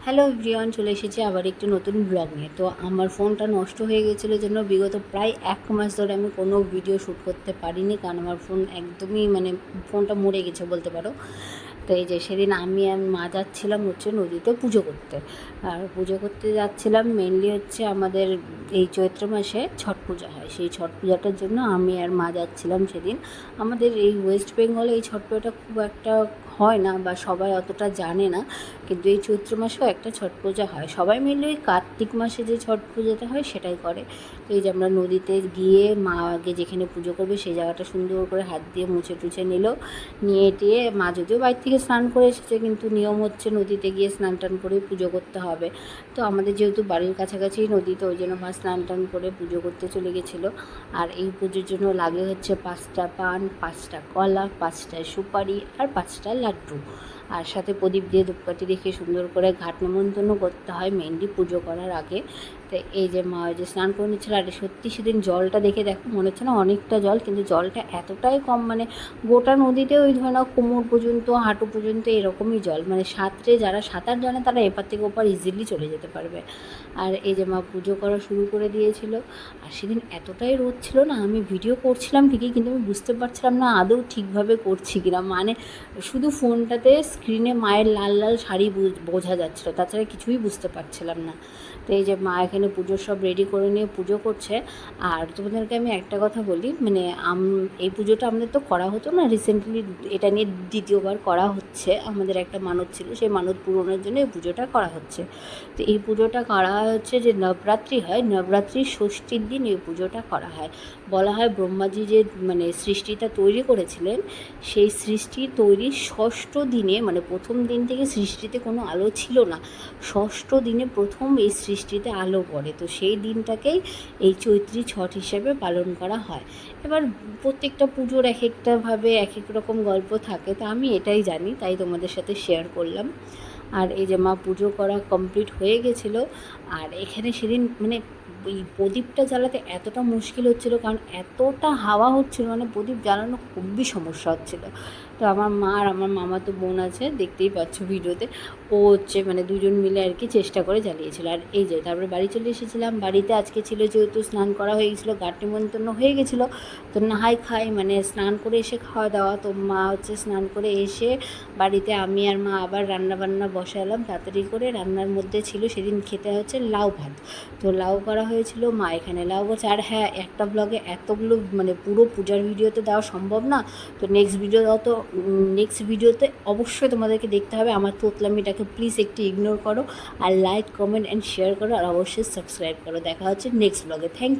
Hello everyone, চলে এসেছি আবার একটি নতুন ব্লগ নিয়ে। তো আমার ফোনটা নষ্ট হয়ে গেছিলো জন্য বিগত প্রায় 1 মাস ধরে আমি কোনো ভিডিও শ্যুট করতে পারিনি, কারণ আমার ফোন একদমই ফোনটা মরে গেছে বলতে পারো। তো এই যে সেদিন আমি আর মা যাচ্ছিলাম নদীতে পুজো করতে। আর পুজো করতে যাচ্ছিলাম মেনলি আমাদের এই চৈত্র মাসে ছট পূজা হয়, সেই ছট পূজাটার জন্য আমি আর মা যাচ্ছিলাম সেদিন। আমাদের এই ওয়েস্ট বেঙ্গলে এই ছট পূজাটা খুব একটা হয় না বা সবাই অতটা জানে না, কিন্তু এই চৈত্র মাসেও একটা ছট পূজা হয়। সবাই মিলে ওই কার্তিক মাসে যে ছট পূজাটা হয় সেটাই করে। তো এই যে আমরা নদীতে গিয়ে মা আগে যেখানে পুজো করবে সেই জায়গাটা সুন্দর করে হাত দিয়ে মুছে টুছে নিয়ে টিয়ে মা যদিও বাইরে থেকে স্নান করে এসেছে, কিন্তু নিয়ম হচ্ছে নদীতে গিয়ে স্নান টান করে পুজো করতে হবে। তো আমাদের যেহেতু বাড়ির কাছাকাছি নদী, তো ওই জন্য মা স্নান টান করে পুজো করতে চলে গেছিলো। আর এই পুজোর জন্য লাগে হচ্ছে 5টা পান, 5টা কলা, 5টা সুপারি আর 5টা লাড্ডু, আর সাথে প্রদীপ দিয়ে ধূপকাঠি রেখে সুন্দর করে ঘাট নিমন্ত্রণ করতে হয় মেনলি পুজো করার আগে। তো এই যে মা ওই যে স্নান করে নিচ্ছিল, আর সত্যি সেদিন জলটা দেখে দেখো মনে হচ্ছে না অনেকটা জল, কিন্তু জলটা এতটাই কম, গোটা নদীতে ওই ধরে নাও কোমর পর্যন্ত হাঁটু পর্যন্ত এরকমই জল। সাঁতরে যারা সাঁতার জানে তারা এপার থেকে ওপার ইজিলি চলে যেতে পারবে। আর এই যে মা পুজো করা শুরু করে দিয়েছিল। আর সেদিন এতটাই রোদ ছিল না, আমি ভিডিও করছিলাম ঠিকই, কিন্তু আমি বুঝতে পারছিলাম না আদৌ ঠিকভাবে করছি কিনা। শুধু ফোনটাতে স্ক্রিনে মায়ের লাল লাল শাড়ি বোঝা যাচ্ছিলো, তাছাড়া কিছুই বুঝতে পারছিলাম না। তো এই যে মা এখানে পুজোর সব রেডি করে নিয়ে পুজো করছে। আর তোমাদেরকে আমি একটা কথা বলি, এই পুজোটা আমাদের তো করা হতো না, রিসেন্টলি এটা নিয়ে দ্বিতীয়বার করা হচ্ছে। আমাদের একটা মানত ছিল, সেই মানত পূরণের জন্য এই পুজোটা করা হচ্ছে। তো এই পুজোটা করা হচ্ছে যে নবরাত্রি হয়, নবরাত্রির ষষ্ঠীর দিন এই পুজোটা করা হয়। বলা হয় ব্রহ্মাজি যে সৃষ্টিটা তৈরি করেছিলেন, সেই সৃষ্টি তৈরির ষষ্ঠ দিনে, প্রথম দিন থেকে সৃষ্টিতে কোনো আলো ছিল না, ষষ্ঠ দিনে প্রথম এই সৃষ্টিতে আলো পড়ে। তো সেই দিনটাকেই এই চৈত্রী ছট হিসেবে পালন করা হয়। এবার প্রত্যেকটা পুজোর এক একটাভাবে এক এক রকম গল্প থাকে, তো আমি এটাই জানি, তাই তোমাদের সাথে শেয়ার করলাম। আর এই যে মা পুজো করা কমপ্লিট হয়ে গেছিলো। আর এখানে সেদিন এই প্রদীপটা জ্বালাতে এতটা মুশকিল হচ্ছিলো, কারণ এতটা হাওয়া হচ্ছিলো, প্রদীপ জ্বালানো খুবই সমস্যা হচ্ছিলো। তো আমার মা আর আমার মামাতো বোন আছে, দেখতেই পাচ্ছ ভিডিওতে, ও দুজন মিলে আর কি চেষ্টা করে জ্বালিয়েছিল। আর এই যে তারপরে বাড়ি চলে এসেছিলাম। বাড়িতে আজকে ছিল যেহেতু স্নান করা হয়ে গেছিলো, ঘাট নিমন্ত্রণ হয়ে গেছিলো, তো নাহাই খাই স্নান করে এসে খাওয়া দাওয়া। তো মা স্নান করে এসে বাড়িতে আমি আর মা আবার রান্নাবান্না বসালাম তাড়াতাড়ি করে। রান্নার মধ্যে ছিল সেদিন খেতে হচ্ছে লাউ ভাত, তো লাউ করা হয়েছিল, মা এখানে লাউ করছে। আর হ্যাঁ, একটা ব্লগে এতগুলো পুরো পূজার ভিডিওতে দেওয়া সম্ভব না, তো নেক্সট ভিডিওতে অবশ্যই তোমাদেরকে দেখতে হবে। আমার তোতলামিটাকে প্লিজ একটু ইগনোর করো, আর লাইক কমেন্ট অ্যান্ড শেয়ার করো, আর অবশ্যই সাবস্ক্রাইব করো। দেখা হচ্ছে নেক্সট ব্লগে। Thank you.